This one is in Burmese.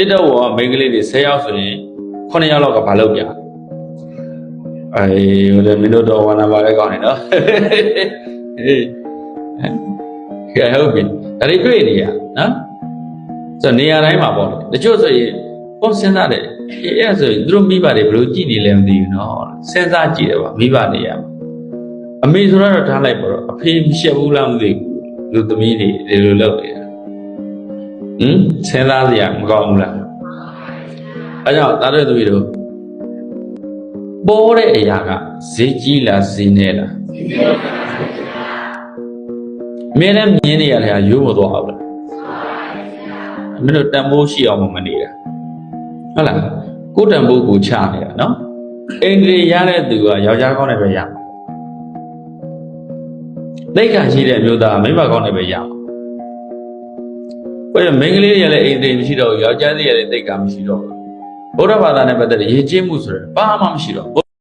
တစ်တော့မိန်းကလေးတွေ10ယောက်ဆိုရင်9ယောက်လောက်ကဘာလုပ်ပြဟိုမင်းတို့တော့ဝါနာပါတဲ့ကောင်နေနော်ဟေးကဲဟုတ်ပြီဒါတွေတွေ့နေရနော်ဆိုနေရာတိုင်းမှာပေါ့လေတချို့ဆိုရင်ပုံစဉ်းစားတယ်အဲ့ဆိုရင်သူတို့မိဘတွေဘယ်လိုကြည့်နေလဲမသိဘူးနော်စဉ်းစားကြည့်တယ်ပါမိဘနေရအမေဆိုတော့ထားလိုက်ပေါ့အဖေမရှက်ဘူးလားမသိဘူးလူသမီးတွေဒီလိုလုပ်နေတာစဉ်းစားစရာမကောင်းဘူးလားအဲကြောင့်သားတို့သမီးတို့ပေါ်တဲ့အရာကဈေးကြီးလားဈေးနည်းလားမင်းလည်းမြင်နေရတယ်ဟာရိုးမသွားအောင်လားမင်းတို့တန်ဖိုးရှိအောင်မနေတာဟုတ်လားကိုတန်ဖိုးကိုချနေတာနော်အိန္ဒြေရတဲ့သူကယောက်ျားကောင်းနဲ့ပဲရမှာသိက္ခာရှိတဲ့အမျိုးသားမိန်းမကောင်းနဲ့ပဲရမှာဘယ်မိန်းကလေးတွေလည်းအိန္ဒြေမရှိတော့ဘူးယောက်ျားတွေလည်းသိက္ခာမရှိတော့ဘူးဗုဒ္ဓဘာသာနဲ့ပတ်သက်တဲ့ရည်ကျင်းမှုဆိုရယ်ဘာမှမရှိတော့